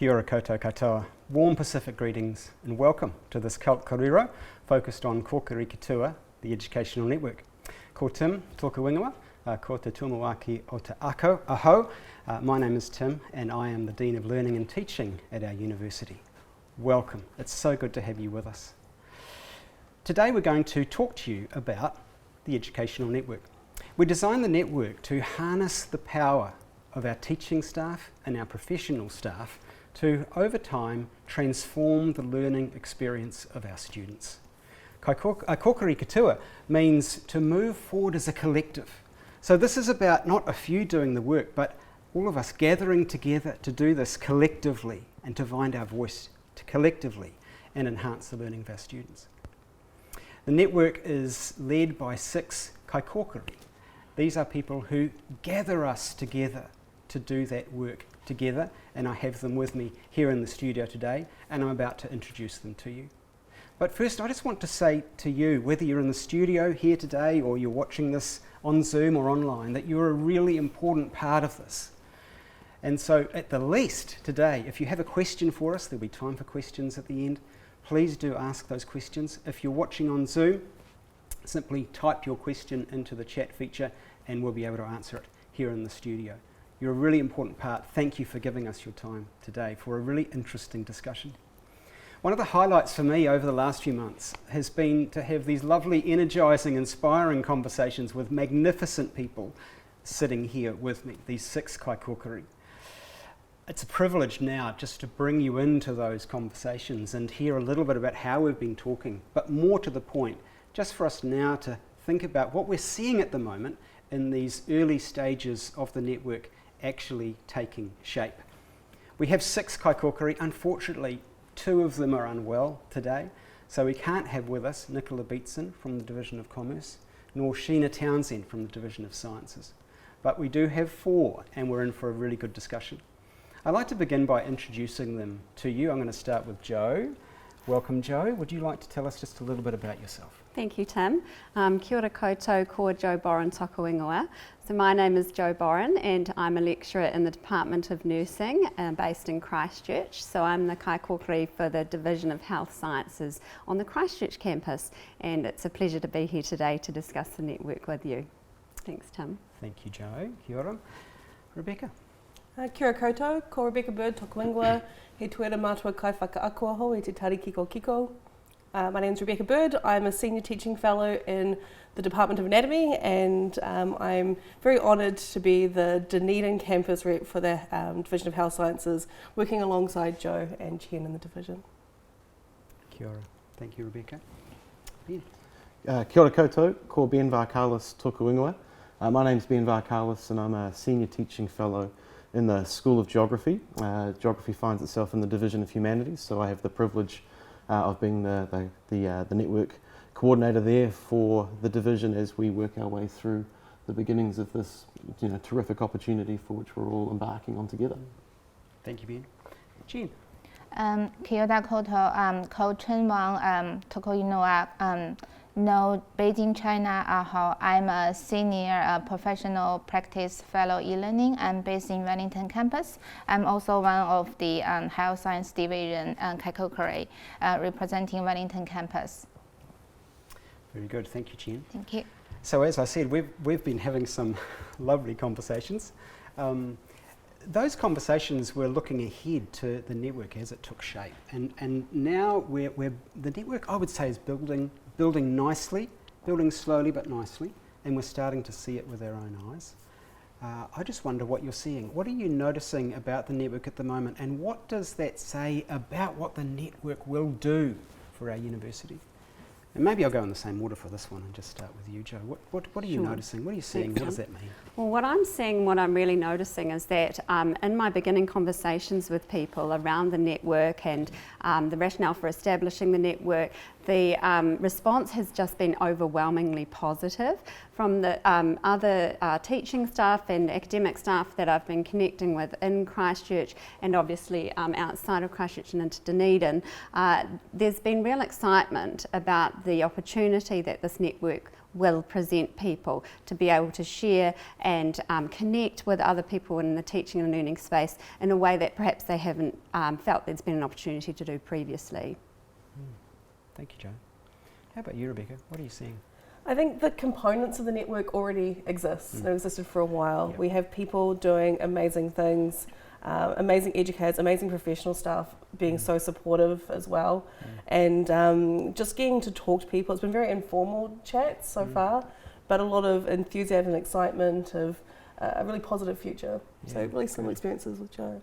Kia ora koutou katoa. Warm Pacific greetings and welcome to this CALT Kōrero focused on Kōrero, the educational network. Ko Tim, tōku ingoa, ko te tuamawaki o te aho. My name is Tim and I am the Dean of Learning and Teaching at our university. Welcome, it's so good to have you with us. Today we're going to talk to you about the educational network. We designed the network to harness the power of our teaching staff and our professional staff to, over time, transform the learning experience of our students. Kōrero means to move forward as a collective. So this is about not a few doing the work, but all of us gathering together to do this collectively and to find our voice to collectively and enhance the learning of our students. The network is led by 6 kaikokeri. These are people who gather us together to do that work together, and I have them with me here in the studio today, and I'm about to introduce them to you. But first, I just want to say to you, whether you're in the studio here today or you're watching this on Zoom or online, that you're a really important part of this. And so at the least today, if you have a question for us, there'll be time for questions at the end. Please do ask those questions. If you're watching on Zoom, simply type your question into the chat feature and we'll be able to answer it here in the studio. You're a really important part. Thank you for giving us your time today for a really interesting discussion. One of the highlights for me over the last few months has been to have these lovely, energising, inspiring conversations with magnificent people sitting here with me, these 6 kaikokeri. It's a privilege now just to bring you into those conversations and hear a little bit about how we've been talking, but more to the point, just for us now to think about what we're seeing at the moment in these early stages of the network actually taking shape. We have 6 kaikokeri. Unfortunately, 2 of them are unwell today, so we can't have with us Nicola Beatson from the Division of Commerce, nor Sheena Townsend from the Division of Sciences. But we do have 4, and we're in for a really good discussion. I'd like to begin by introducing them to you. I'm going to start with Jo. Welcome, Jo. Would you like to tell us just a little bit about yourself? Thank you, Tim. Kia ora koutou, ko Jo Boren tōku ingoa. So my name is Jo Boren and I'm a lecturer in the Department of Nursing based in Christchurch. So I'm the kaikokeri for the Division of Health Sciences on the Christchurch campus, and it's a pleasure to be here today to discuss the network with you. Thanks, Tim. Thank you, Jo. Kia ora. Rebecca. Kia ora koutou, ko Rebecca Bird tōku ingoa. He tuera mātua kai whakaakuaho e te tari kiko kiko. My name is Rebecca Bird. I'm a Senior Teaching Fellow in the Department of Anatomy, and I'm very honoured to be the Dunedin campus rep for the Division of Health Sciences, working alongside Jo and Chen in the division. Kia ora. Thank you, Rebecca. Ben. Kia ora koutou, ko Ben Varkalis tōku ingoa. My name's Ben Varkalis and I'm a Senior Teaching Fellow in the School of Geography. Geography finds itself in the Division of Humanities, so I have the privilege of being the network coordinator there for the division as we work our way through the beginnings of this terrific opportunity for which we're all embarking on together. Thank you, Ben. Jen. Kia ora koutou, ko Chen Wang tōku ingoa. No, Beijing, China. I'm a senior professional practice fellow e-learning. I'm based in Wellington campus. I'm also one of the health science division kaikokeri representing Wellington campus. Very good. Thank you, Jen. Thank you. So as I said, we've been having some lovely conversations. Those conversations were looking ahead to the network as it took shape, and now the network, I would say, is building nicely, building slowly but nicely, and we're starting to see it with our own eyes. I just wonder what you're seeing. What are you noticing about the network at the moment, and what does that say about what the network will do for our university? And maybe I'll go in the same order for this one and just start with you, Jo. What are you noticing? What are you seeing? What does that mean? Well, what I'm seeing, what I'm really noticing is that in my beginning conversations with people around the network and the rationale for establishing the network, the response has just been overwhelmingly positive from the other teaching staff and academic staff that I've been connecting with in Christchurch and obviously outside of Christchurch and into Dunedin. There's been real excitement about the opportunity that this network will present people to be able to share and connect with other people in the teaching and learning space in a way that perhaps they haven't felt there's been an opportunity to do previously. Thank you, Joe. How about you, Rebecca? What are you seeing? I think the components of the network already exist and have existed for a while. Yep. We have people doing amazing things, amazing educators, amazing professional staff being so supportive as well, and just getting to talk to people. It's been very informal chats so far, but a lot of enthusiasm and excitement of a really positive future. So really similar experiences with Joe.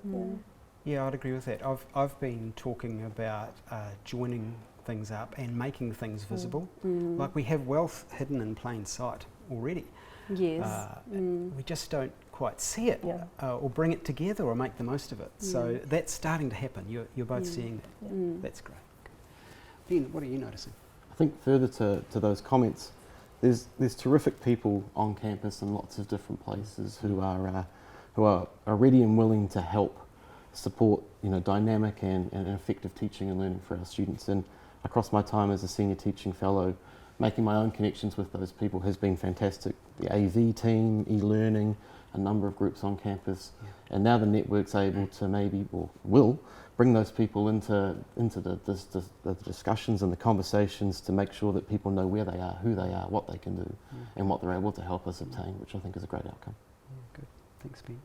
Yeah, I'd agree with that. I've been talking about joining things up and making things visible. Like we have wealth hidden in plain sight already. Yes. We just don't quite see it or bring it together or make the most of it. So that's starting to happen. You're both seeing that. That's great. Ben, what are you noticing? I think further to those comments, there's terrific people on campus in lots of different places who are ready and willing to help support dynamic and effective teaching and learning for our students. And across my time as a senior teaching fellow, making my own connections with those people has been fantastic. The AV team, e-learning, a number of groups on campus, and now the network's able to maybe, or will, bring those people into the discussions and the conversations to make sure that people know where they are, who they are, what they can do, and what they're able to help us obtain, which I think is a great outcome. Good. Thanks, Ben.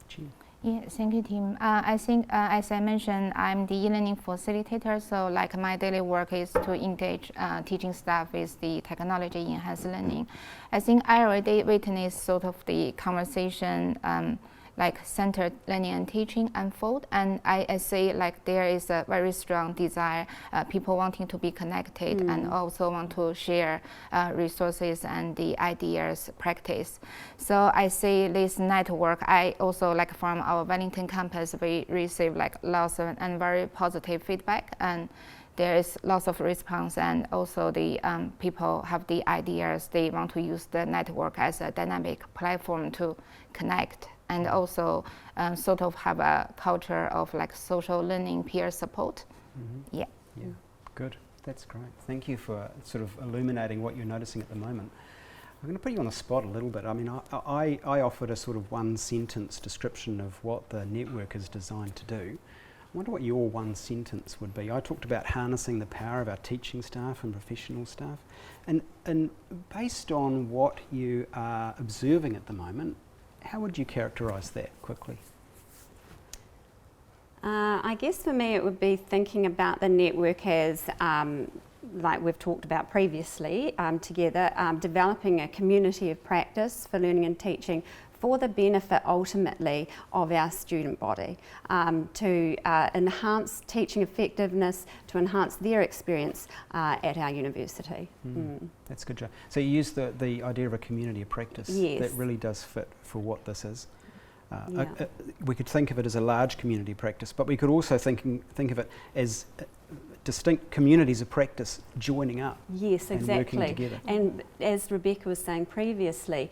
Jean. Yeah, thank you, Tim. I think, as I mentioned, I'm the e-learning facilitator, so like my daily work is to engage teaching staff with the technology enhanced learning. I think I already witnessed sort of the conversation like centered learning and teaching unfold, and I see like there is a very strong desire, people wanting to be connected and also want to share resources and the ideas, practice. So I see this network. I also like from our Wellington campus, we receive like lots of and very positive feedback, and there is lots of response, and also the people have the ideas. They want to use the network as a dynamic platform to connect, and also sort of have a culture of like social learning, peer support. Yeah, good. That's great. Thank you for sort of illuminating what you're noticing at the moment. I'm going to put you on the spot a little bit. I mean, I offered a sort of one-sentence description of what the network is designed to do. I wonder what your one sentence would be. I talked about harnessing the power of our teaching staff and professional staff. And based on what you are observing at the moment, how would you characterise that quickly? I guess for me it would be thinking about the network as, like we've talked about previously, together, developing a community of practice for learning and teaching for the benefit ultimately of our student body, to enhance teaching effectiveness, to enhance their experience at our university. That's good, Jo. So you use the idea of a community of practice. That really does fit for what this is. We could think of it as a large community practice, but we could also think of it as distinct communities of practice joining up. Yes, exactly. And working together. And as Rebecca was saying previously,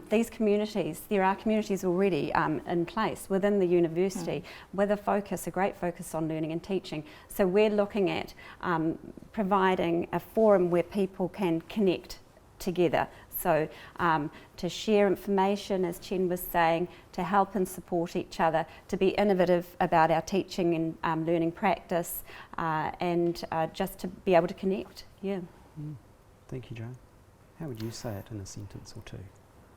these communities, there are communities already in place within the university with a great focus on learning and teaching. So we're looking at providing a forum where people can connect together. So to share information, as Chen was saying, to help and support each other, to be innovative about our teaching and learning practice, and just to be able to connect. Thank you, Joan. How would you say it in a sentence or two?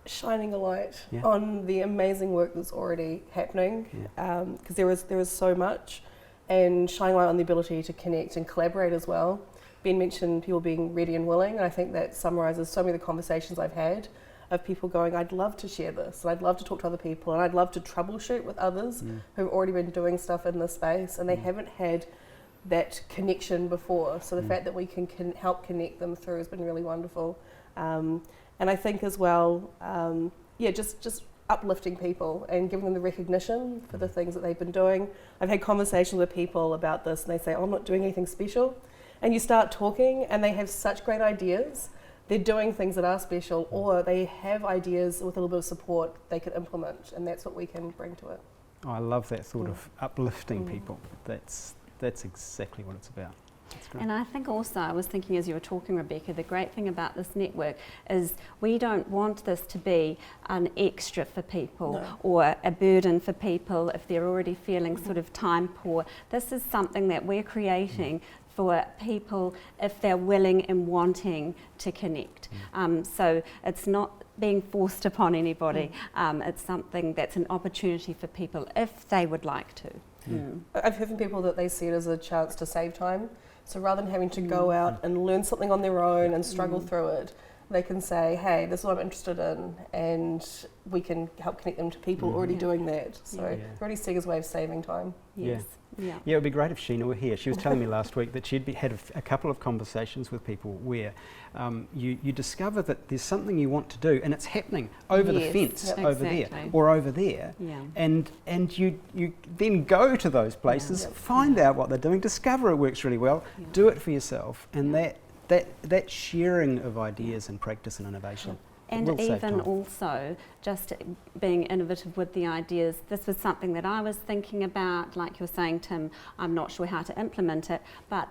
Shining a light on the amazing work that's already happening, because there is so much, and shining light on the ability to connect and collaborate as well. Ben mentioned people being ready and willing, and I think that summarises so many of the conversations I've had of people going, I'd love to share this, and I'd love to talk to other people, and I'd love to troubleshoot with others who've already been doing stuff in this space, and they haven't had that connection before. So the fact that we can help connect them through has been really wonderful. And I think as well, just uplifting people and giving them the recognition for the things that they've been doing. I've had conversations with people about this, and they say, I'm not doing anything special. And you start talking, and they have such great ideas. They're doing things that are special, or they have ideas with a little bit of support they could implement, and that's what we can bring to it. Oh, I love that thought of uplifting people. That's exactly what it's about. That's great. And I think also, I was thinking as you were talking, Rebecca, the great thing about this network is we don't want this to be an extra for people No. or a burden for people if they're already feeling sort of time poor. This is something that we're creating for people if they're willing and wanting to connect. So it's not being forced upon anybody. It's something that's an opportunity for people if they would like to. I've heard from people that they see it as a chance to save time. So rather than having to go out and learn something on their own and struggle through it, they can say, hey, this is what I'm interested in, and we can help connect them to people already doing that. So already seeing as a way of saving time. Yes. Yeah. Yeah, it would be great if Sheena were here. She was telling me last week that she'd had a couple of conversations with people where you discover that there's something you want to do and it's happening over the fence, over there or over there, and you then go to those places, find out what they're doing, discover it works really well, do it for yourself, and that sharing of ideas and practice and innovation. And even also just being innovative with the ideas. This was something that I was thinking about, like you were saying, Tim, I'm not sure how to implement it,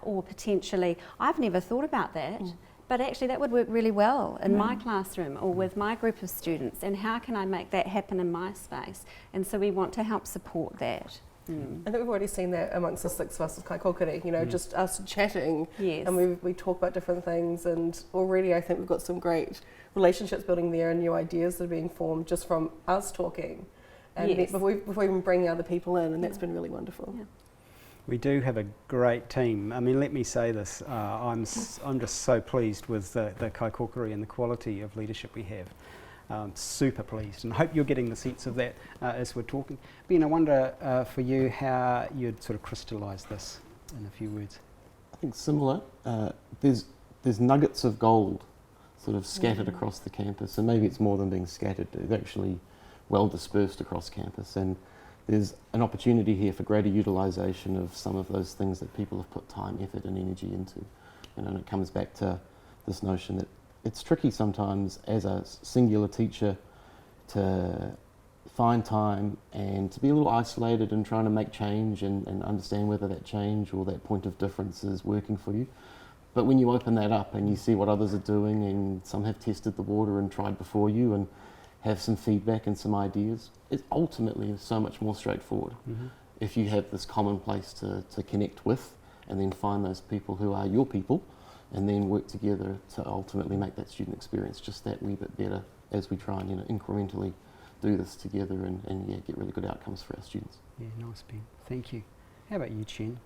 or potentially, I've never thought about that, but actually that would work really well in my classroom or with my group of students, and how can I make that happen in my space? And so we want to help support that. I think we've already seen that amongst the six of us as Kai Kōkiri, you know, just us chatting, and we talk about different things, and already I think we've got some great relationships building there and new ideas that are being formed just from us talking, and before we even bring other people in, and that's been really wonderful. We do have a great team. I mean, let me say this, I'm just so pleased with the Kai Kōkiri and the quality of leadership we have. Super pleased, and I hope you're getting the sense of that as we're talking. Ben, I wonder for you how you'd sort of crystallise this in a few words. I think similar. There's nuggets of gold sort of scattered across the campus, and maybe it's more than being scattered, they're actually well dispersed across campus, and there's an opportunity here for greater utilisation of some of those things that people have put time, effort and energy into. And it comes back to this notion that it's tricky sometimes as a singular teacher to find time and to be a little isolated and trying to make change and understand whether that change or that point of difference is working for you. But when you open that up and you see what others are doing, and some have tested the water and tried before you and have some feedback and some ideas, it ultimately is so much more straightforward. If you have this common place to connect with, and then find those people who are your people, and then work together to ultimately make that student experience just that wee bit better as we try and incrementally do this together and get really good outcomes for our students. Yeah, nice, Ben. Thank you. How about you, Chen?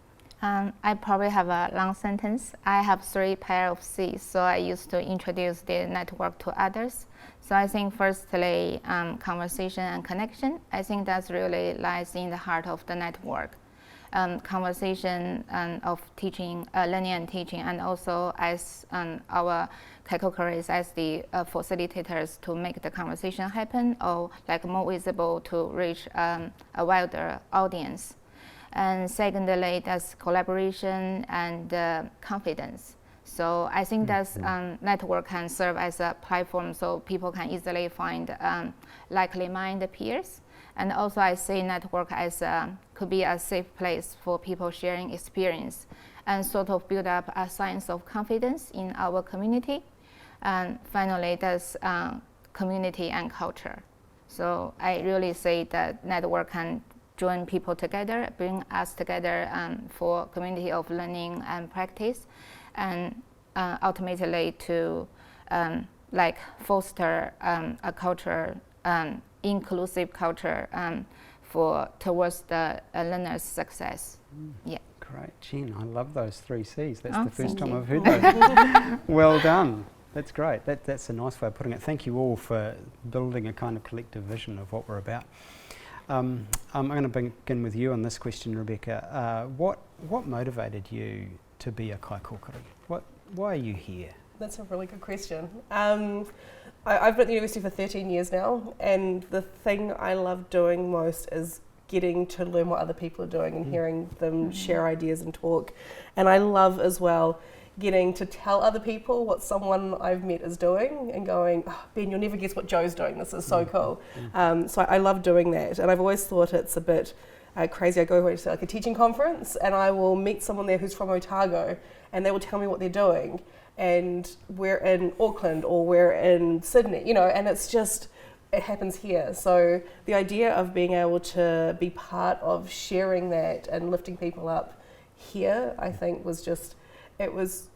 I probably have a long sentence. I have 3 pairs of C's, so I used to introduce the network to others. So I think firstly, conversation and connection. I think that's really lies in the heart of the network. Conversation of teaching, learning and teaching, and also as our Kai Kōkiri as the facilitators to make the conversation happen, or like more visible to reach a wider audience. And secondly, that's collaboration and confidence. So I think that's network can serve as a platform so people can easily find likely-minded peers. And also I see network as could be a safe place for people sharing experience and sort of build up a sense of confidence in our community. And finally, that's community and culture. So I really say that network can join people together, bring us together for community of learning and practice, and ultimately to foster a culture, inclusive culture towards the learner's success. Yeah. Great, Jen. I love those 3 C's. That's Oh, the first thank time you. I've heard those. Well done. That's great. That's a nice way of putting it. Thank you all for building a kind of collective vision of what we're about. I'm going to begin with you on this question, Rebecca. What motivated you to be a Kai Kōkiri? Why are you here? That's a really good question. I've been at the university for 13 years now, and the thing I love doing most is getting to learn what other people are doing and hearing them share ideas and talk. And I love as well getting to tell other people what someone I've met is doing and going, oh, Ben, you'll never guess what Joe's doing, this is so cool. So I love doing that, and I've always thought it's a bit crazy. I go to like a teaching conference and I will meet someone there who's from Otago and they will tell me what they're doing, and we're in Auckland or we're in Sydney, you know, and it's just, it happens here. So the idea of being able to be part of sharing that and lifting people up here, I think was just, it was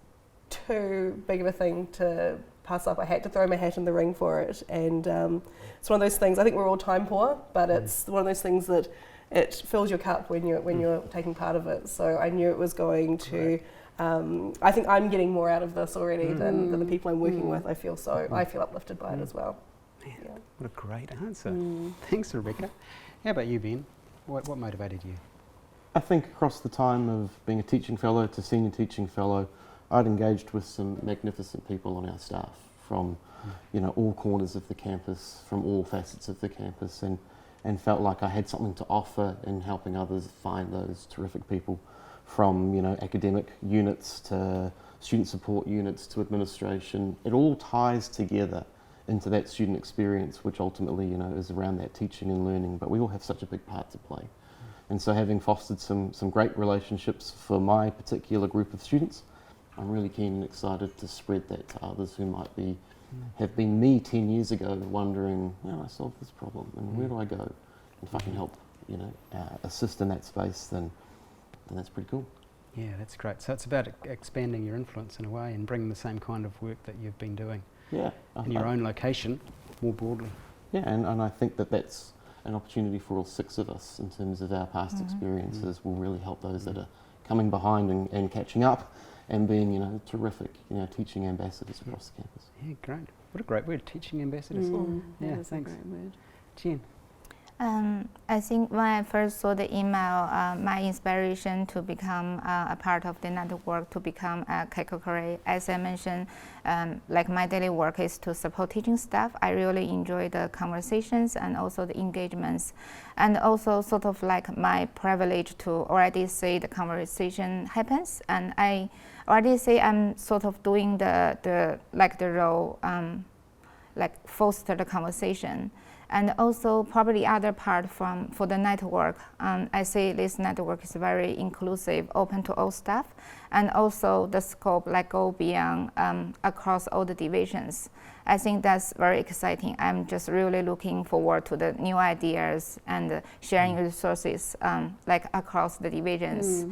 too big of a thing to pass up. I had to throw my hat in the ring for it, and it's one of those things. I think we're all time poor, but it's one of those things that it fills your cup when you're taking part of it. So I knew it was going to. I think I'm getting more out of this already than the people I'm working with. I feel uplifted by it as well. Man, what a great answer. Thanks, Rebecca. How about you, Ben? What motivated you? I think across the time of being a teaching fellow to senior teaching fellow, I'd engaged with some magnificent people on our staff from, you know, all corners of the campus, from all facets of the campus, and felt like I had something to offer in helping others find those terrific people, from, you know, academic units to student support units to administration. It all ties together into that student experience, which ultimately, you know, is around that teaching and learning, but we all have such a big part to play. And so having fostered some great relationships for my particular group of students, I'm really keen and excited to spread that to others who might have been me 10 years ago wondering, how do I solve this problem and where do I go? And if I can help, you know, assist in that space, then that's pretty cool. Yeah, that's great. So it's about expanding your influence in a way and bringing the same kind of work that you've been doing in your own location more broadly. Yeah, and I think that's an opportunity for all 6 of us in terms of our past experiences will really help those that are coming behind and catching up and being, you know, terrific, you know, teaching ambassadors across the campus. Yeah, great. What a great word, teaching ambassadors. Yeah, That is thanks. a great word. Jen. I think when I first saw the email, my inspiration to become a part of the network, to become a Kōrero, as I mentioned, like my daily work is to support teaching staff. I really enjoy the conversations and also the engagements, and also sort of like my privilege to already see the conversation happens, and I already say I'm sort of doing the role, like foster the conversation. And also probably the other part for the network, I say this network is very inclusive, open to all staff, and also the scope like go beyond across all the divisions. I think that's very exciting. I'm just really looking forward to the new ideas and sharing resources like across the divisions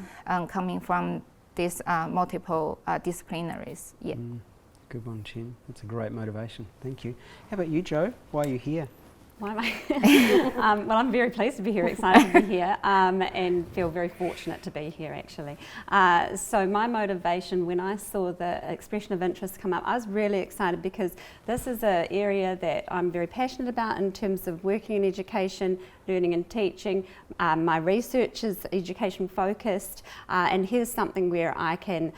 coming from these multiple disciplinaries. Yeah. Good one, Jen. That's a great motivation. Thank you. How about you, Joe? Why are you here? Why am I? Well, I'm very pleased to be here, excited to be here, and feel very fortunate to be here actually. So my motivation when I saw the expression of interest come up, I was really excited because this is an area that I'm very passionate about in terms of working in education, learning and teaching. My research is education focused, and here's something where I can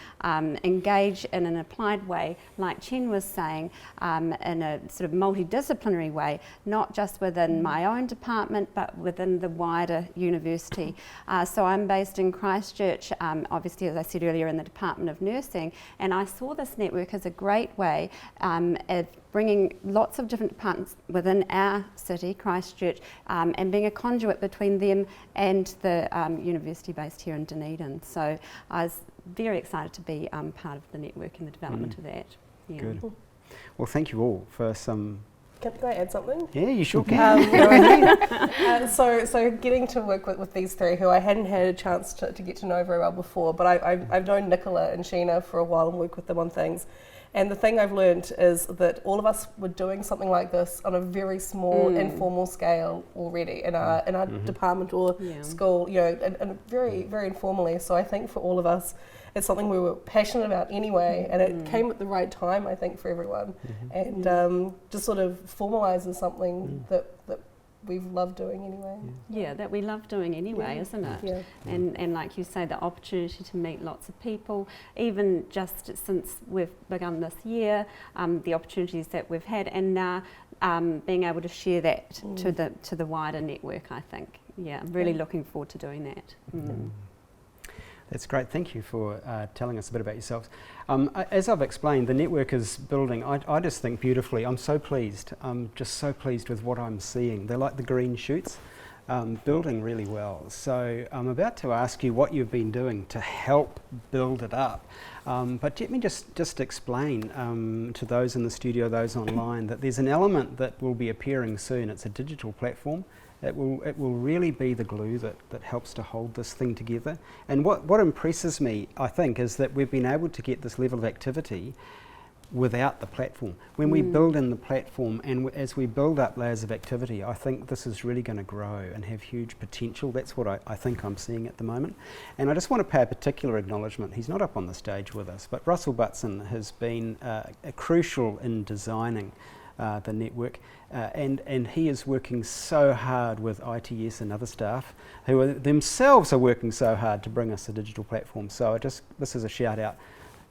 engage in an applied way, like Chen was saying, in a sort of multidisciplinary way, not just within my own department, but within the wider university. So I'm based in Christchurch, obviously, as I said earlier, in the Department of Nursing, and I saw this network as a great way of bringing lots of different departments within our city, Christchurch, and being a conduit between them and the university based here in Dunedin. So I was very excited to be part of the network and the development of that. Yeah. Good. Well, thank you all for some... Can I add something? Yeah, you sure can. Go ahead. So getting to work with these 3 who I hadn't had a chance to get to know very well before, but I've known Nicola and Sheena for a while and worked with them on things. And the thing I've learned is that all of us were doing something like this on a very small, informal scale already in our department or school, you know, and very, very informally. So I think for all of us, it's something we were passionate about anyway, and it came at the right time, I think, for everyone, and just sort of formalises something that we've loved doing anyway. Yeah, that we love doing anyway, isn't it? Yeah. And like you say, the opportunity to meet lots of people, even just since we've begun this year, the opportunities that we've had, and now being able to share that to the wider network, I think. Yeah, I'm really looking forward to doing that. That's great. Thank you for telling us a bit about yourselves. As I've explained, the network is building, I just think, beautifully. I'm so pleased. I'm just so pleased with what I'm seeing. They're like the green shoots building really well. So I'm about to ask you what you've been doing to help build it up. But let me just explain to those in the studio, those online, that there's an element that will be appearing soon. It's a digital platform. It will really be the glue that helps to hold this thing together. And what impresses me, I think, is that we've been able to get this level of activity without the platform. When we build in the platform and as we build up layers of activity, I think this is really going to grow and have huge potential. That's what I think I'm seeing at the moment. And I just want to pay a particular acknowledgement. He's not up on the stage with us, but Russell Butson has been crucial in designing the network, and he is working so hard with ITS and other staff who are themselves working so hard to bring us a digital platform. So this is a shout out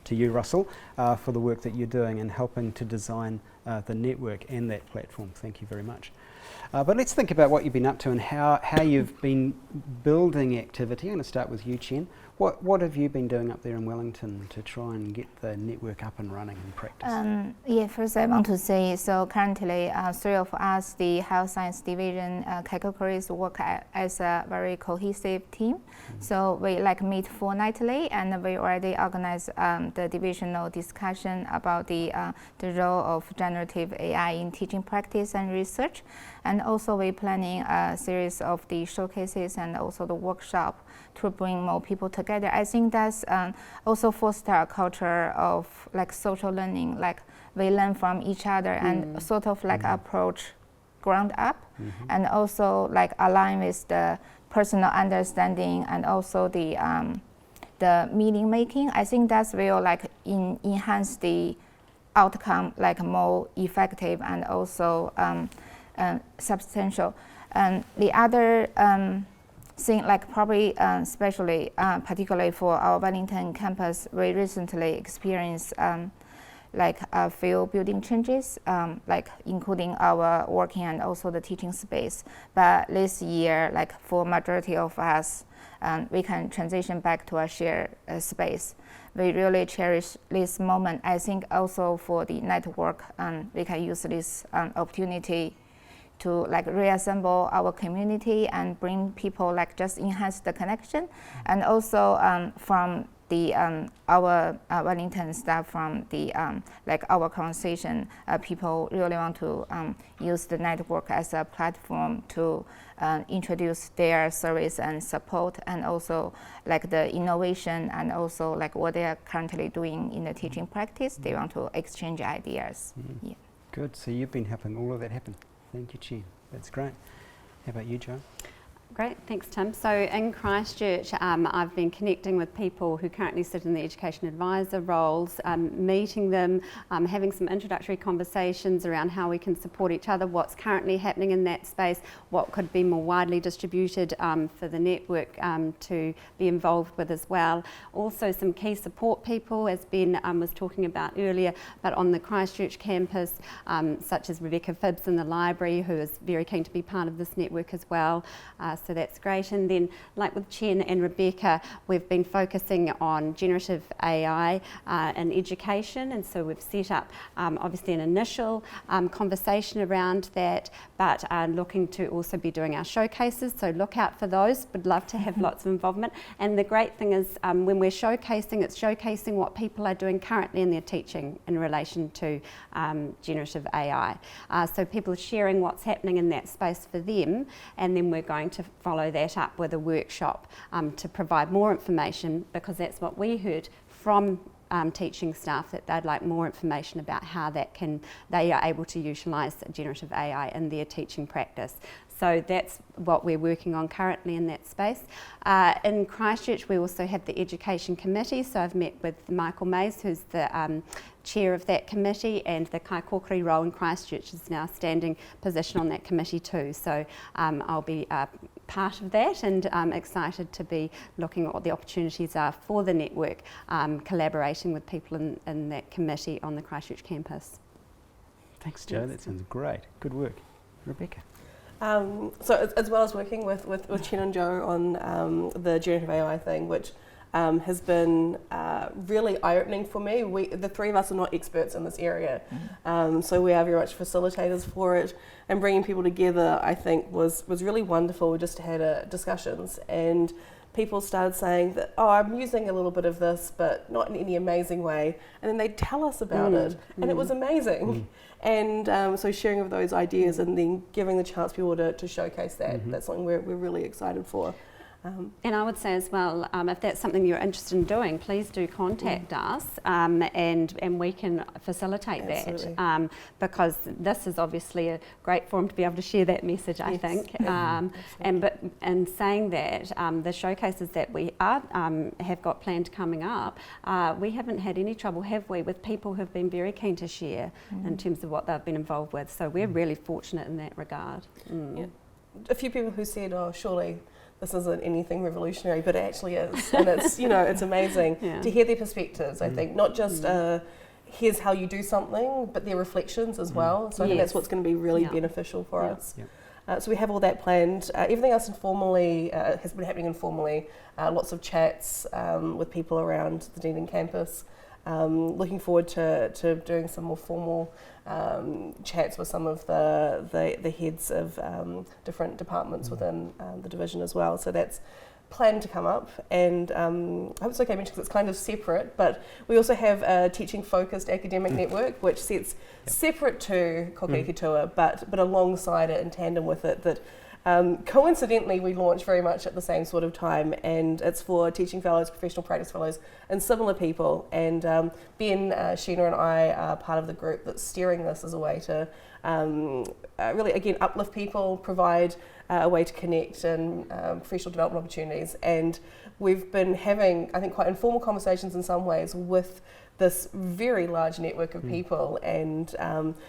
to you, Russell, for the work that you're doing in helping to design the network and that platform. Thank you very much. But let's think about what you've been up to and how you've been building activity. I'm going to start with you, Chen. What have you been doing up there in Wellington to try and get the network up and running in practice? First I want to say, so currently 3 of us, the Health Science Division, categories work as a very cohesive team. So we meet fortnightly, and we already organize the divisional discussion about the role of generative AI in teaching practice and research. And also we're planning a series of the showcases and also the workshop to bring more people together. I think that's also foster a culture of social learning, we learn from each other and sort of approach ground up, and also align with the personal understanding and also the meaning making. I think that's will enhance the outcome more effective and also substantial. And the other thing, probably especially particularly for our Wellington campus, we recently experienced a few building changes, including our working and also the teaching space. But this year, for majority of us, we can transition back to a shared space. We really cherish this moment. I think also for the network, we can use this opportunity to reassemble our community and bring people, just enhance the connection. And also from the our Wellington staff, from the our conversation, people really want to use the network as a platform to introduce their service and support, and also the innovation, and also what they are currently doing in the teaching practice. They want to exchange ideas. Yeah. Good. So you've been helping all of that happen. Thank you, Chen. That's great. How about you, Jo? Great, thanks Tim. So in Christchurch, I've been connecting with people who currently sit in the education advisor roles, meeting them, having some introductory conversations around how we can support each other, what's currently happening in that space, what could be more widely distributed for the network to be involved with as well. Also some key support people, as Ben was talking about earlier, but on the Christchurch campus, such as Rebecca Phibbs in the library, who is very keen to be part of this network as well. So that's great. And then, with Chen and Rebecca, we've been focusing on generative AI in education, and so we've set up obviously an initial conversation around that, but looking to also be doing our showcases, so look out for those. Would love to have lots of involvement. And the great thing is when we're showcasing, it's showcasing what people are doing currently in their teaching in relation to generative AI. So people are sharing what's happening in that space for them, and then we're going to follow that up with a workshop to provide more information, because that's what we heard from teaching staff, that they'd like more information about how they are able to utilise generative AI in their teaching practice. So that's what we're working on currently in that space. In Christchurch, we also have the Education Committee. So I've met with Michael Mays, who's the chair of that committee, and the Kōrero in Christchurch is now a standing position on that committee too. So I'll be part of that, and I'm excited to be looking at what the opportunities are for the network, collaborating with people in that committee on the Christchurch campus. Thanks, Jo. That sounds great. Good work. Rebecca. So as well as working with Chen and Jo on the generative AI thing, which has been really eye-opening for me. The three of us are not experts in this area, so we are very much facilitators for it, and bringing people together I think was really wonderful. We just had discussions, and people started saying that, oh, I'm using a little bit of this, but not in any amazing way. And then they'd tell us about it, and it was amazing. And so sharing of those ideas and then giving the chance people to showcase that, that's something we're really excited for. And I would say as well, if that's something you're interested in doing, please do contact us, and we can facilitate that, because this is obviously a great forum to be able to share that message, I think. And saying that, the showcases that we have got planned coming up, we haven't had any trouble, have we, with people who've been very keen to share in terms of what they've been involved with. So we're really fortunate in that regard. Yeah. A few people who said, oh, surely this isn't anything revolutionary, but it actually is, and it's it's amazing to hear their perspectives. I think not just here's how you do something, but their reflections as well. So I think that's what's going to be really beneficial for us. So we have all that planned. Everything else informally has been happening informally. Lots of chats with people around the Dunedin campus. Looking forward to doing some more formal chats with some of the heads of different departments within the division as well. So that's planned to come up, and I hope it's okay to mention because it's kind of separate, but we also have a teaching focused academic network which sits separate to Kōrero, but alongside it, in tandem with it, that coincidentally we launched very much at the same sort of time, and it's for teaching fellows, professional practice fellows and similar people, and Ben, Sheena and I are part of the group that's steering this as a way to really again uplift people, provide a way to connect and professional development opportunities. And we've been having, I think, quite informal conversations in some ways with this very large network of people, and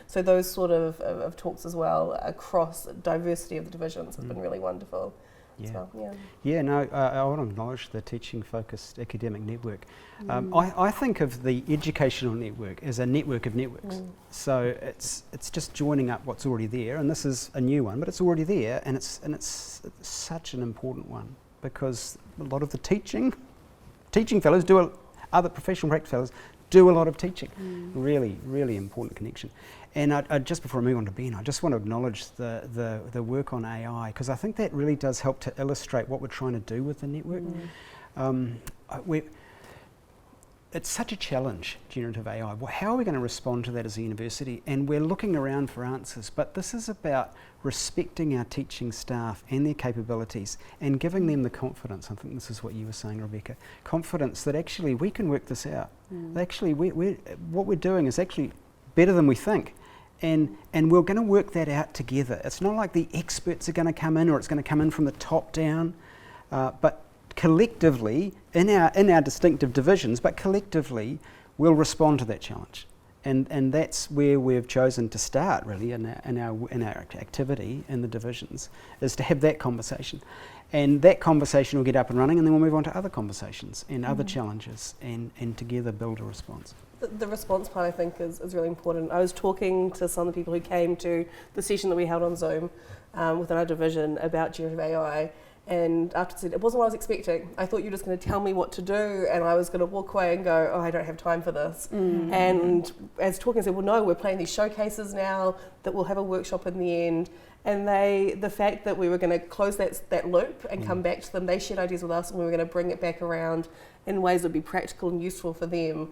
so those sort of talks as well across diversity of the divisions have been really wonderful. Yeah. Well, I want to acknowledge the teaching focused academic network. I think of the educational network as a network of networks. So it's just joining up what's already there, and this is a new one, but it's already there, and it's such an important one, because a lot of the teaching fellows other professional practice fellows do a lot of teaching. Really, really important connection. And I just before I move on to Ben, I just want to acknowledge the work on AI, because I think that really does help to illustrate what we're trying to do with the network. It's such a challenge, generative AI. Well, how are we going to respond to that as a university? And we're looking around for answers, but this is about respecting our teaching staff and their capabilities and giving them the confidence. I think this is what you were saying, Rebecca. Confidence that actually we can work this out. Actually, what we're doing is actually better than we think. And we're going to work that out together. It's not like the experts are going to come in, or it's going to come in from the top down, but collectively, in our distinctive divisions, but collectively, we'll respond to that challenge. And that's where we've chosen to start, really, in our activity in the divisions, is to have that conversation. And that conversation will get up and running, and then we'll move on to other conversations and other challenges, and together build a response. The response part, I think, is really important. I was talking to some of the people who came to the session that we held on Zoom within our division about generative AI, and after said, it wasn't what I was expecting. I thought you were just going to tell me what to do, and I was going to walk away and go, oh, I don't have time for this. And as talking, I said, well, no, we're planning these showcases now, that we'll have a workshop in the end. And the fact that we were going to close that loop and come back to them, they shared ideas with us, and we were going to bring it back around in ways that would be practical and useful for them.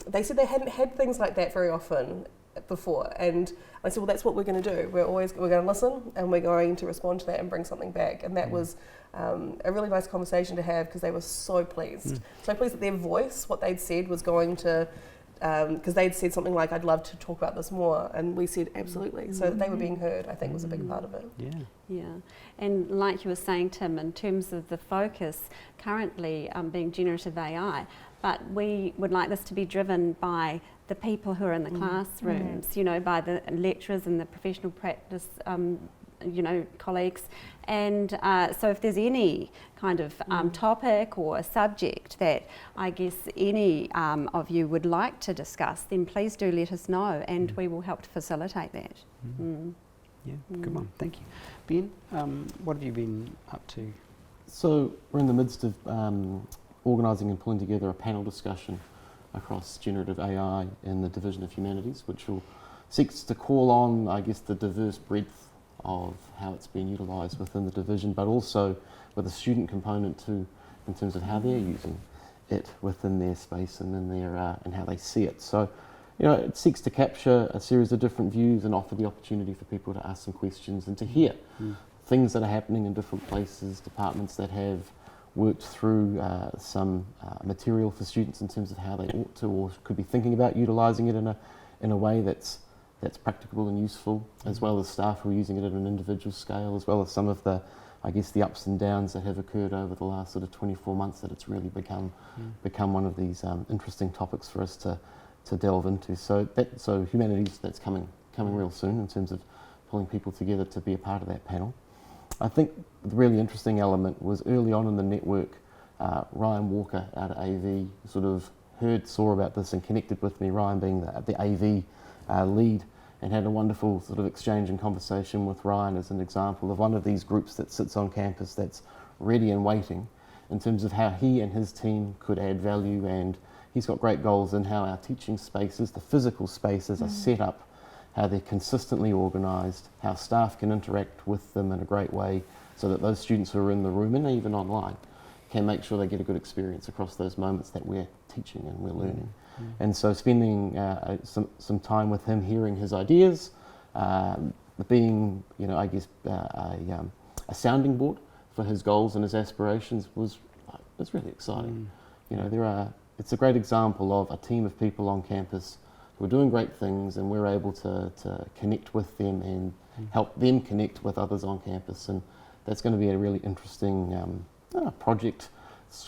They said they hadn't had things like that very often before, and I said, well, that's what we're going to do. We're going to listen, and we're going to respond to that and bring something back. And that was a really nice conversation to have, because they were so pleased. So pleased that their voice, what they'd said, was going to, because they'd said something like, I'd love to talk about this more, and we said absolutely. So that they were being heard, I think, was a big part of it. Yeah, and like you were saying, Tim, in terms of the focus currently being generative AI, but we would like this to be driven by the people who are in the classrooms, by the lecturers and the professional practice, colleagues. And so if there's any kind of topic or a subject that I guess any of you would like to discuss, then please do let us know, and we will help to facilitate that. Yeah, good one, thank you. Ben, what have you been up to? So we're in the midst of organising and pulling together a panel discussion across generative AI in the Division of Humanities, which will seeks to call on, I guess, the diverse breadth of how it's being utilised within the division, but also with a student component too, in terms of how they're using it within their space and in their and how they see it. So, you know, it seeks to capture a series of different views and offer the opportunity for people to ask some questions and to hear things that are happening in different places, departments that have worked through some material for students in terms of how they ought to or could be thinking about utilising it in a way that's practicable and useful, as well as staff who are using it at an individual scale, as well as some of the, I guess, the ups and downs that have occurred over the last sort of 24 months that it's really become one of these interesting topics for us to delve into. So humanities, that's coming real soon in terms of pulling people together to be a part of that panel. I think the really interesting element was early on in the network, Ryan Walker out of AV sort of saw about this and connected with me, Ryan being the AV lead, and had a wonderful sort of exchange and conversation with Ryan as an example of one of these groups that sits on campus that's ready and waiting in terms of how he and his team could add value, and he's got great goals in how our teaching spaces, the physical spaces are set up, how they're consistently organised, how staff can interact with them in a great way so that those students who are in the room and even online can make sure they get a good experience across those moments that we're teaching and we're learning. And so spending some time with him, hearing his ideas, being, you know, I guess a sounding board for his goals and his aspirations was really exciting. You know, it's a great example of a team of people on campus who are doing great things, and we're able to connect with them and help them connect with others on campus, and that's going to be a really interesting project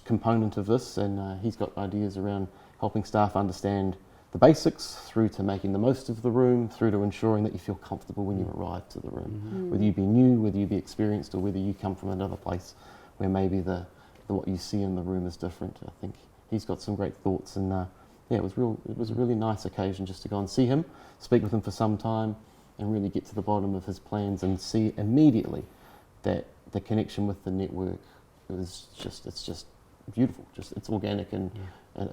component of this, and he's got ideas around helping staff understand the basics through to making the most of the room, through to ensuring that you feel comfortable when you arrive to the room, whether you be new, whether you be experienced, or whether you come from another place where maybe the what you see in the room is different. I think he's got some great thoughts, and it was a really nice occasion just to go and see him, speak with him for some time, and really get to the bottom of his plans and see immediately that the connection with the network is just beautiful. It's organic, and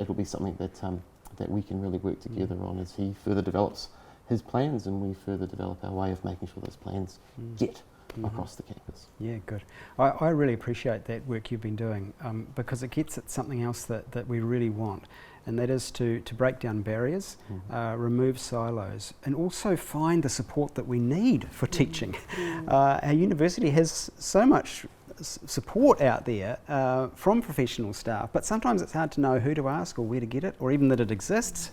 it'll be something that we can really work together on as he further develops his plans and we further develop our way of making sure those plans get across the campus. Yeah, good. I really appreciate that work you've been doing because it gets at something else that we really want, and that is to break down barriers, remove silos, and also find the support that we need for teaching. Our university has so much support out there from professional staff, but sometimes it's hard to know who to ask or where to get it, or even that it exists.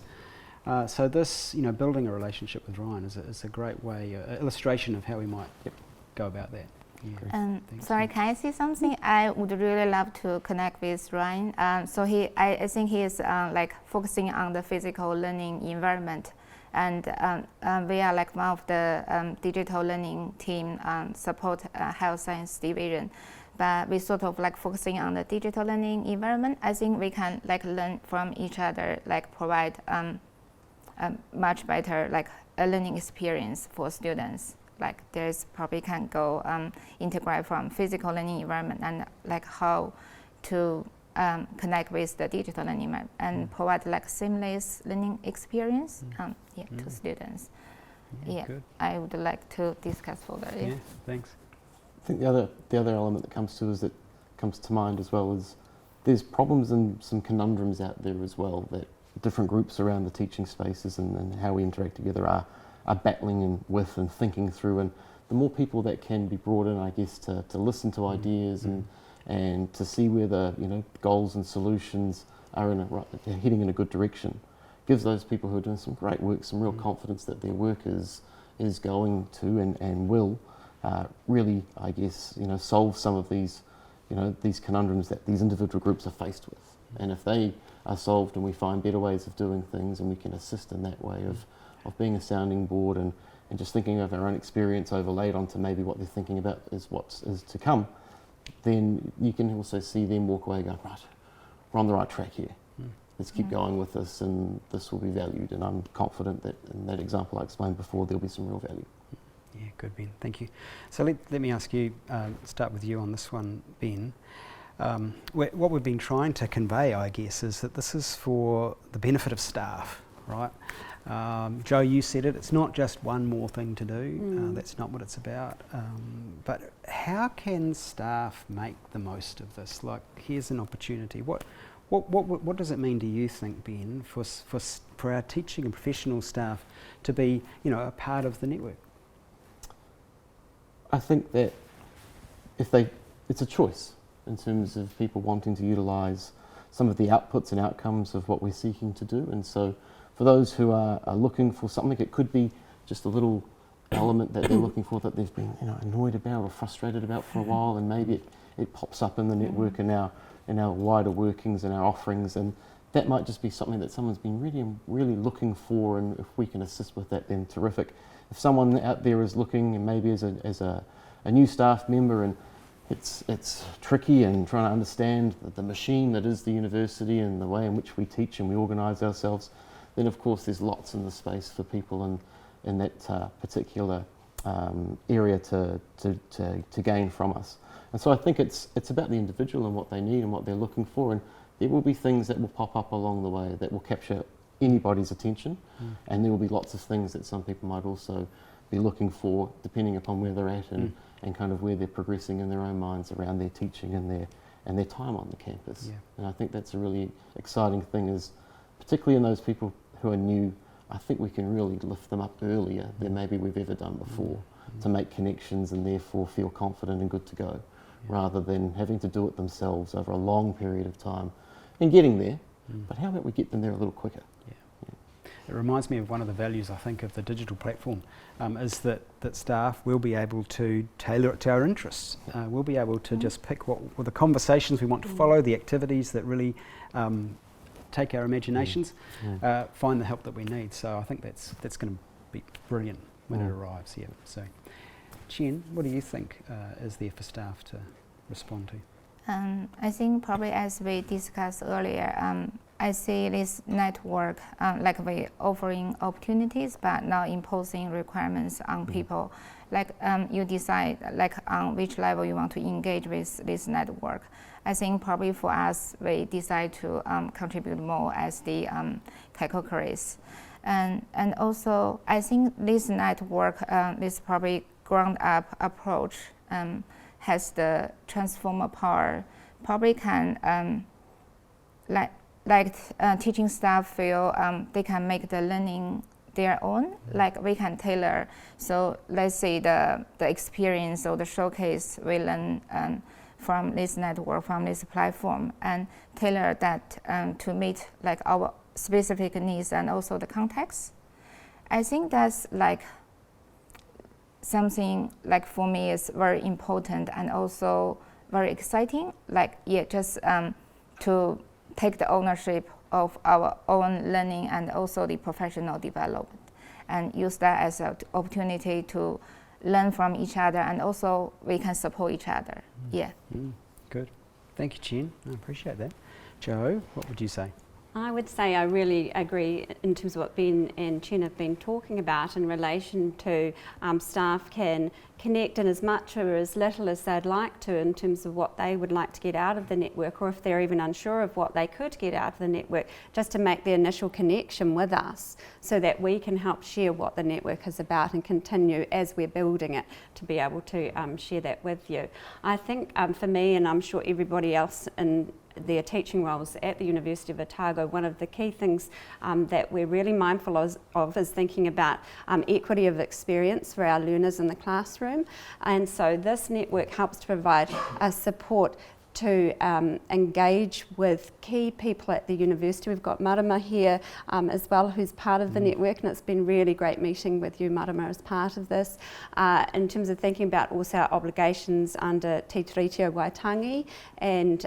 So this, you know, building a relationship with Ryan is a great way, illustration of how we might go about that. Yeah. Sorry, can I say something? I would really love to connect with Ryan. I think he is like focusing on the physical learning environment, and we are like one of the digital learning team support health science division. But we sort of like focusing on the digital learning environment. I think we can like learn from each other, like provide a much better like a learning experience for students. Like there's probably can go integrate from physical learning environment and like how to connect with the digital learning environment and provide like seamless learning experience to students. Good. I would like to discuss further. Yeah, thanks. I think the other element that comes to mind as well is there's problems and some conundrums out there as well that different groups around the teaching spaces and how we interact together are battling with and thinking through, and the more people that can be brought in, I guess, to listen to ideas and to see where the goals and solutions are heading in a good direction, gives those people who are doing some great work some real confidence that their work is going to and will really, I guess, solve some of these conundrums that these individual groups are faced with. And if they are solved and we find better ways of doing things and we can assist in that way of being a sounding board and just thinking of our own experience overlaid onto maybe what they're thinking about is what is to come, then you can also see them walk away and go, right, we're on the right track here. Let's keep going with this, and this will be valued, and I'm confident that in that example I explained before, there'll be some real value. Yeah, good, Ben. Thank you. So let me ask you, start with you on this one, Ben. what we've been trying to convey, I guess, is that this is for the benefit of staff, right? Joe, you said it, it's not just one more thing to do, that's not what it's about. But how can staff make the most of this? Like, here's an opportunity. What does it mean, do you think, Ben, for our teaching and professional staff to be, a part of the network? I think that it's a choice in terms of people wanting to utilise some of the outputs and outcomes of what we're seeking to do. And so for those who are looking for something, it could be just a little element that they're looking for that they've been annoyed about or frustrated about for a while, and maybe it pops up in the network and in our wider workings and our offerings, and that might just be something that someone's been really looking for, and if we can assist with that, then terrific. If someone out there is looking, and maybe as a new staff member, and it's tricky and trying to understand the machine that is the university and the way in which we teach and we organise ourselves, then of course there's lots in the space for people in that particular area to gain from us. And so I think it's about the individual and what they need and what they're looking for, and there will be things that will pop up along the way that will capture anybody's attention, and there will be lots of things that some people might also be looking for depending upon where they're at and kind of where they're progressing in their own minds around their teaching and their time on the campus. Yeah. And I think that's a really exciting thing, is particularly in those people who are new, I think we can really lift them up earlier than maybe we've ever done before to make connections and therefore feel confident and good to go, rather than having to do it themselves over a long period of time and getting there. But how about we get them there a little quicker? It reminds me of one of the values, I think, of the digital platform, is that staff will be able to tailor it to our interests. We'll be able to just pick what the conversations we want to follow, the activities that really take our imaginations, find the help that we need. So I think that's going to be brilliant when it arrives here. So, Jen, what do you think is there for staff to respond to? I think probably as we discussed earlier, I see this network like we offering opportunities but not imposing requirements on people. Like you decide like on which level you want to engage with this network. I think probably for us, we decide to contribute more as the categories. And also, I think this network, this probably ground-up approach has the transformer power, probably can teaching staff feel they can make the learning their own, like we can tailor. So let's say the experience or the showcase we learn from this network, from this platform, and tailor that to meet like our specific needs and also the context. I think that's like something like for me is very important and also very exciting. Like just to take the ownership of our own learning and also the professional development, and use that as an opportunity to learn from each other, and also we can support each other. Good. Thank you, Jen. I appreciate that. Joe, what would you say? I would say I really agree in terms of what Ben and Chen have been talking about in relation to staff can connect in as much or as little as they'd like to in terms of what they would like to get out of the network, or if they're even unsure of what they could get out of the network, just to make the initial connection with us so that we can help share what the network is about and continue as we're building it to be able to share that with you. I think for me, and I'm sure everybody else in their teaching roles at the University of Otago, one of the key things that we're really mindful of is thinking about equity of experience for our learners in the classroom. And so this network helps to provide support to engage with key people at the university. We've got Marama here as well, who's part of the network, and it's been really great meeting with you, Marama, as part of this, in terms of thinking about also our obligations under Te Tiriti o Waitangi and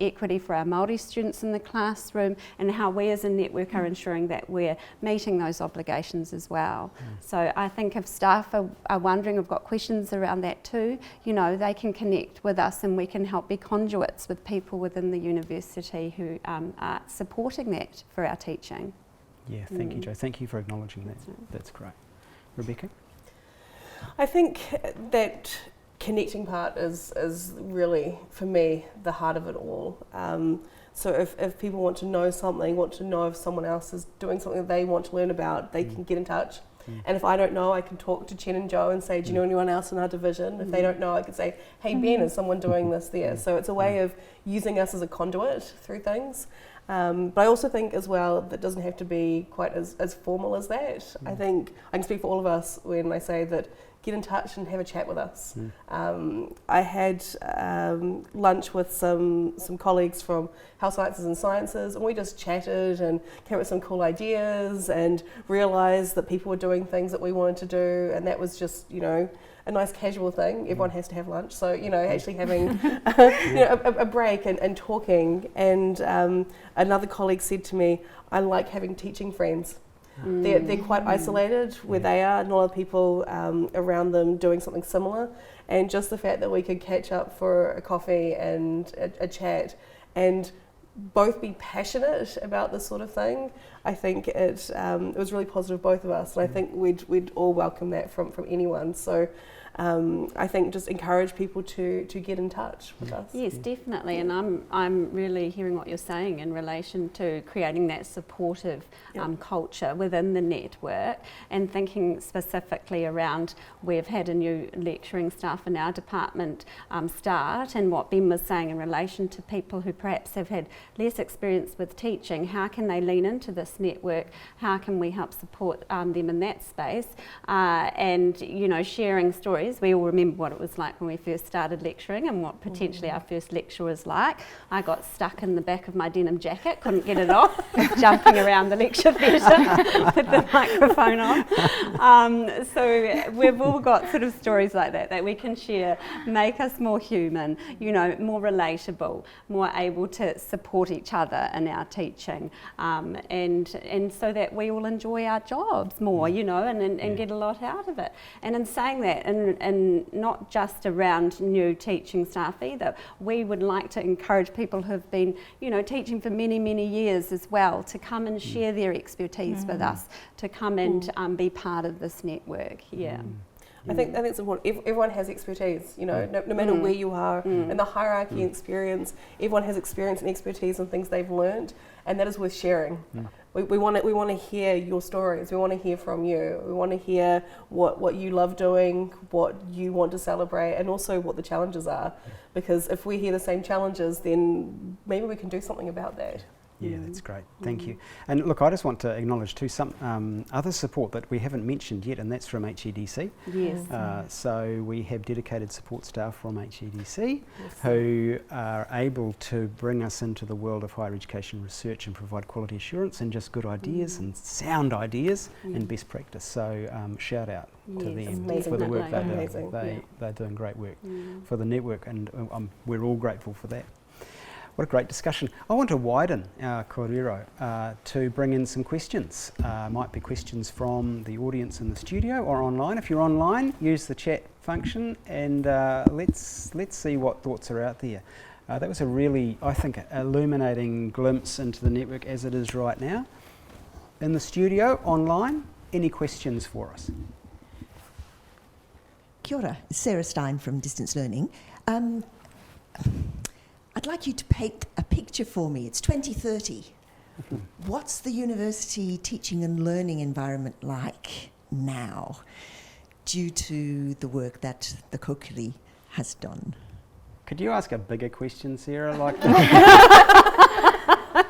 equity for our Māori students in the classroom, and how we as a network are ensuring that we're meeting those obligations as well. So I think if staff are wondering, have got questions around that too, they can connect with us and we can help be conduits with people within the university who are supporting that for our teaching. Yeah, thank you, Joe. Thank you for acknowledging that. That's great. Rebecca? I think that connecting part is really, for me, the heart of it all. So if people want to know something, want to know if someone else is doing something that they want to learn about, they can get in touch. And if I don't know, I can talk to Chen and Joe and say, do you know anyone else in our division? If they don't know, I could say, hey Ben, is someone doing this there? So it's a way of using us as a conduit through things. But I also think as well that doesn't have to be quite as formal as that. I think I can speak for all of us when I say that get in touch and have a chat with us. I had lunch with some colleagues from Health Sciences and Sciences, and we just chatted and came up with some cool ideas and realised that people were doing things that we wanted to do, and that was just, you know, a nice casual thing. Everyone has to have lunch, so, you know, actually having a break and talking. And another colleague said to me, I like having teaching friends. They're quite isolated where they are, not a lot of people around them doing something similar, and just the fact that we could catch up for a coffee and a chat and both be passionate about this sort of thing, I think it was really positive, both of us, and I think we'd all welcome that from anyone. So I think just encourage people to get in touch with us. Yes, definitely, and I'm really hearing what you're saying in relation to creating that supportive culture within the network, and thinking specifically around, we've had a new lecturing staff in our department start, and what Ben was saying in relation to people who perhaps have had less experience with teaching, how can they lean into this network, how can we help support them in that space, and, you know, sharing stories. We all remember what it was like when we first started lecturing and what potentially our first lecture was like. I got stuck in the back of my denim jacket, couldn't get it off, jumping around the lecture theatre with the microphone on. So we've all got sort of stories like that we can share, make us more human, you know, more relatable, more able to support each other in our teaching, and so that we all enjoy our jobs more, you know, and get a lot out of it. And in saying that, and not just around new teaching staff either, we would like to encourage people who have been, you know, teaching for many, many years as well to come and share their expertise with us, to come and be part of this network. I think it's important. Everyone has expertise, you know, no matter where you are in the hierarchy and experience, everyone has experience and expertise and things they've learned, and that is worth sharing. We want to hear your stories. We want to hear from you. We want to hear what you love doing, what you want to celebrate, and also what the challenges are. Because if we hear the same challenges, then maybe we can do something about that. Yeah, that's great. Thank you. And look, I just want to acknowledge too some other support that we haven't mentioned yet, and that's from HEDC. Yes. So we have dedicated support staff from HEDC who are able to bring us into the world of higher education research and provide quality assurance and just good ideas and sound ideas and best practice. So shout out to them for the work they're doing. They're doing great work for the network, and we're all grateful for that. What a great discussion. I want to widen our kōrero to bring in some questions. Might be questions from the audience in the studio or online. If you're online, use the chat function, and let's see what thoughts are out there. That was a really, I think, illuminating glimpse into the network as it is right now. In the studio, online, any questions for us? Kia ora, Sarah Stein from Distance Learning. I'd like you to paint a picture for me. It's 2030. What's the university teaching and learning environment like now due to the work that the Kokiri has done? Could you ask a bigger question, Sarah? Like,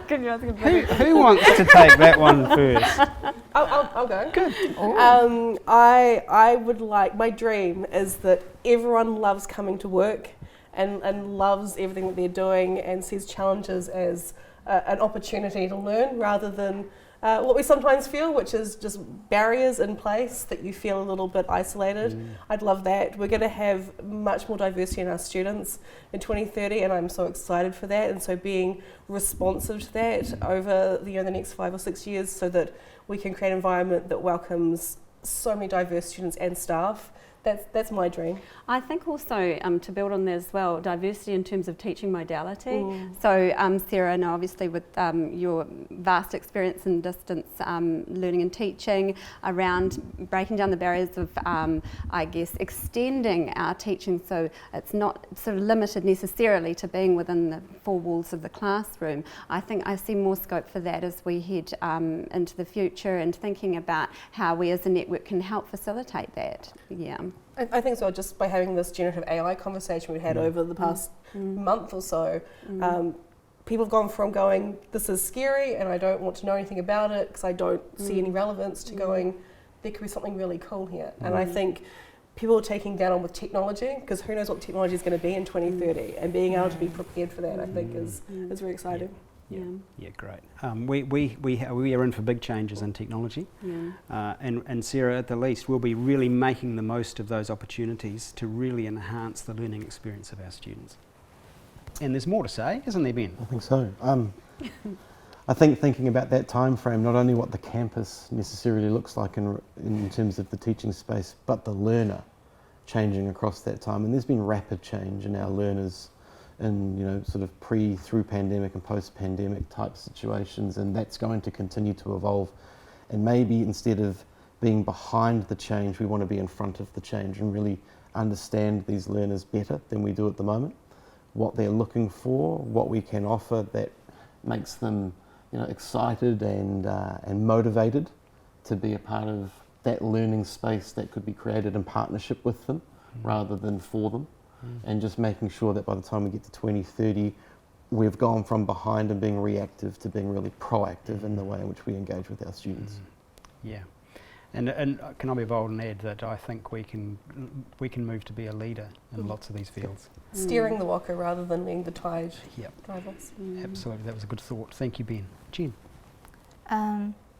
who wants to take that one first? I'll go. Good. I would like, my dream is that everyone loves coming to work and loves everything that they're doing and sees challenges as an opportunity to learn rather than what we sometimes feel, which is just barriers in place that you feel a little bit isolated. I'd love that. We're going to have much more diversity in our students in 2030, and I'm so excited for that, and so being responsive to that over the next 5 or 6 years so that we can create an environment that welcomes so many diverse students and staff That's my dream. I think also to build on that as well, diversity in terms of teaching modality. So Sarah, I know obviously with your vast experience in distance learning and teaching around breaking down the barriers of, I guess, extending our teaching so it's not sort of limited necessarily to being within the four walls of the classroom. I think I see more scope for that as we head into the future and thinking about how we as a network can help facilitate that. Yeah. I think so, just by having this generative AI conversation we've had over the past month or so, people have gone from going, this is scary and I don't want to know anything about it because I don't see any relevance, to going, there could be something really cool here. And I think people are taking that on with technology, because who knows what technology is going to be in 2030, and being able to be prepared for that, I think, is very exciting. Yeah, great. We are in for big changes in technology, and Sarah, at the least, will be really making the most of those opportunities to really enhance the learning experience of our students. And there's more to say, isn't there, Ben? I think so. I think thinking about that time frame, not only what the campus necessarily looks like in terms of the teaching space, but the learner changing across that time. And there's been rapid change in our learners in, you know, sort of through pandemic and post-pandemic type situations, and that's going to continue to evolve. And maybe instead of being behind the change, we want to be in front of the change and really understand these learners better than we do at the moment, what they're looking for, what we can offer that makes them, you know, excited and motivated to be a part of that learning space that could be created in partnership with them rather than for them. And just making sure that by the time we get to 2030, we've gone from behind and being reactive to being really proactive in the way in which we engage with our students. Yeah, and can I be bold and add that I think we can move to be a leader in lots of these fields. Steering the waka rather than being the tide drivers. Absolutely, that was a good thought. Thank you, Ben. Jen.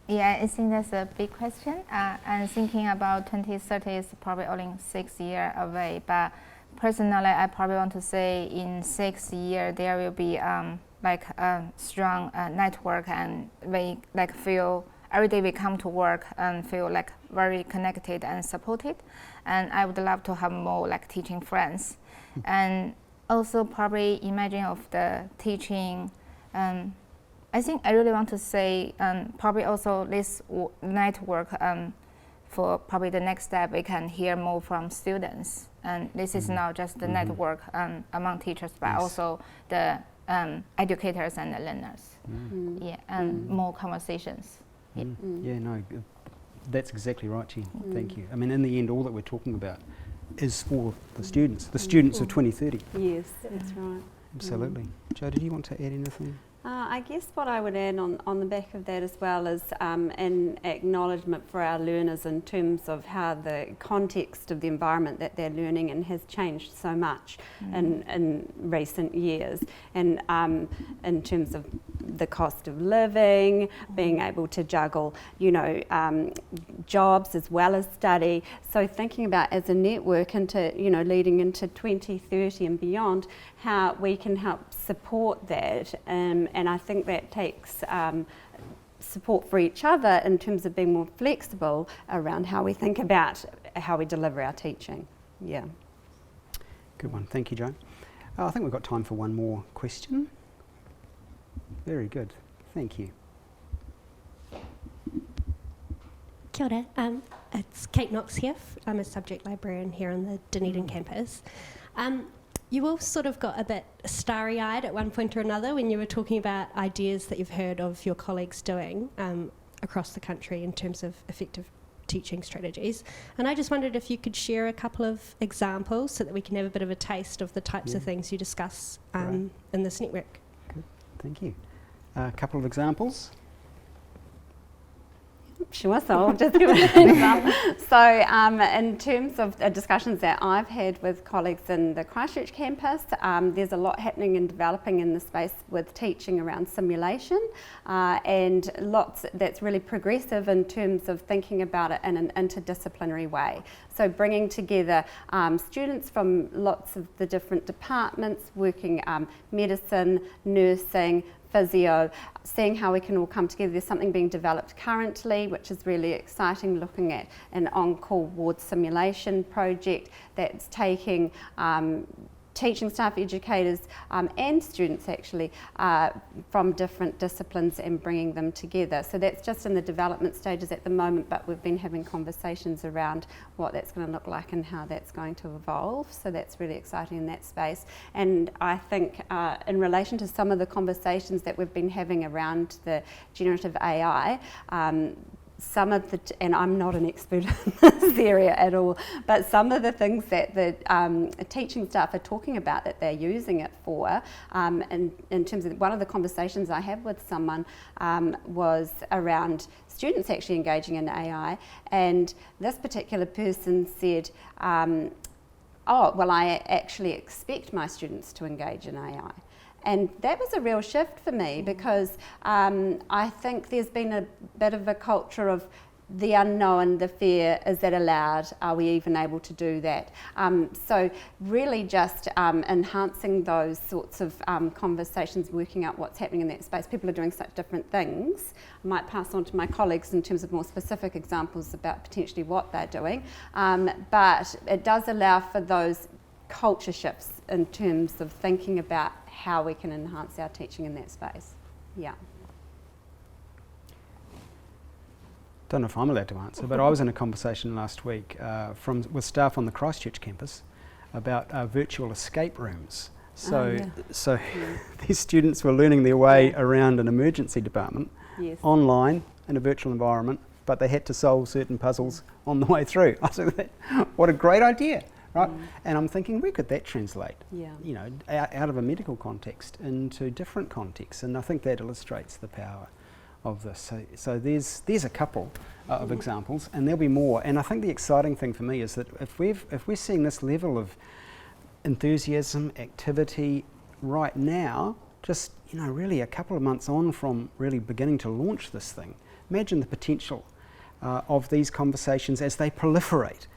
Yeah, I think that's a big question. And thinking about 2030 is probably only 6 years away, but personally, I probably want to say in 6 years there will be like a strong network, and we like feel every day we come to work and feel like very connected and supported. And I would love to have more like teaching friends, and also probably imagine of the teaching. I think I really want to say probably also this network. For probably the next step, we can hear more from students. And this is not just the network among teachers, but also the educators and the learners. Yeah, and more conversations. Yeah, no, that's exactly right, Jen. Thank you. I mean, in the end, all that we're talking about is for the students of 2030. Yes, that's right. Absolutely. Jo, did you want to add anything? I guess what I would add on the back of that as well is an acknowledgement for our learners in terms of how the context of the environment that they're learning in has changed so much in recent years, and in terms of the cost of living, being able to juggle, you know, jobs as well as study. So thinking about as a network into, you know, leading into 2030 and beyond, how we can help support that, and I think that takes support for each other in terms of being more flexible around how we think about how we deliver our teaching. Yeah. Good one. Thank you, Jo. I think we've got time for one more question. Very good. Thank you. Kia ora. It's Kate Knox here. I'm a subject librarian here on the Dunedin campus. You all sort of got a bit starry-eyed at one point or another when you were talking about ideas that you've heard of your colleagues doing across the country in terms of effective teaching strategies. And I just wondered if you could share a couple of examples so that we can have a bit of a taste of the types of things you discuss in this network. Good. Thank you. A couple of examples. Sure, so I'll just give an example. So in terms of discussions that I've had with colleagues in the Christchurch campus, there's a lot happening and developing in the space with teaching around simulation, and lots that's really progressive in terms of thinking about it in an interdisciplinary way. So bringing together students from lots of the different departments, working medicine, nursing, physio, seeing how we can all come together. There's something being developed currently, which is really exciting, looking at an on-call ward simulation project that's taking teaching staff, educators and students actually from different disciplines and bringing them together. So that's just in the development stages at the moment, but we've been having conversations around what that's going to look like and how that's going to evolve. So that's really exciting in that space. And I think in relation to some of the conversations that we've been having around the generative AI, some of the, and I'm not an expert in this area at all, but some of the things that the teaching staff are talking about that they're using it for, in terms of one of the conversations I had with someone was around students actually engaging in AI, and this particular person said, oh, well, I actually expect my students to engage in AI. And that was a real shift for me, because I think there's been a bit of a culture of the unknown, the fear, is that allowed? Are we even able to do that? So really just enhancing those sorts of conversations, working out what's happening in that space. People are doing such different things. I might pass on to my colleagues in terms of more specific examples about potentially what they're doing. But it does allow for those culture shifts in terms of thinking about how we can enhance our teaching in that space. Yeah. Don't know if I'm allowed to answer, but I was in a conversation last week with staff on the Christchurch campus about virtual escape rooms. So these students were learning their way around an emergency department online in a virtual environment, but they had to solve certain puzzles on the way through. I said, what a great idea. Right, and I'm thinking, where could that translate? You know, out of a medical context into different contexts, and I think that illustrates the power of this. So there's a couple of examples, and there'll be more. And I think the exciting thing for me is that if we're seeing this level of enthusiasm, activity right now, just really a couple of months on from really beginning to launch this thing, imagine the potential of these conversations as they proliferate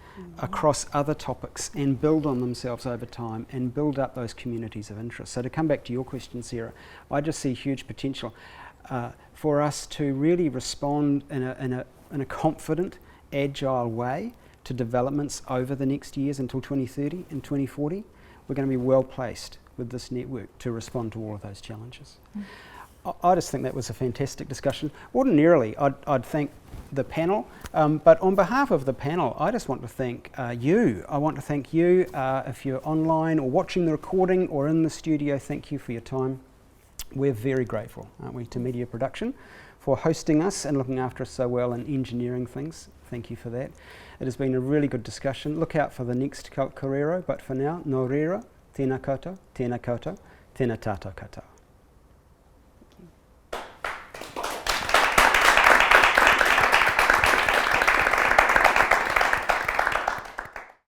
across other topics and build on themselves over time and build up those communities of interest. So to come back to your question, Sarah, I just see huge potential for us to really respond in a confident, agile way to developments over the next years until 2030 and 2040. We're going to be well placed with this network to respond to all of those challenges. I just think that was a fantastic discussion. Ordinarily, I'd thank the panel, but on behalf of the panel, I just want to thank you. I want to thank you if you're online or watching the recording or in the studio. Thank you for your time. We're very grateful, aren't we, to Media Production for hosting us and looking after us so well and engineering things. Thank you for that. It has been a really good discussion. Look out for the next CALT Kōrero, but for now, nō reira, tēnā koutou, tēnā koutou, tēnā tātou koutou.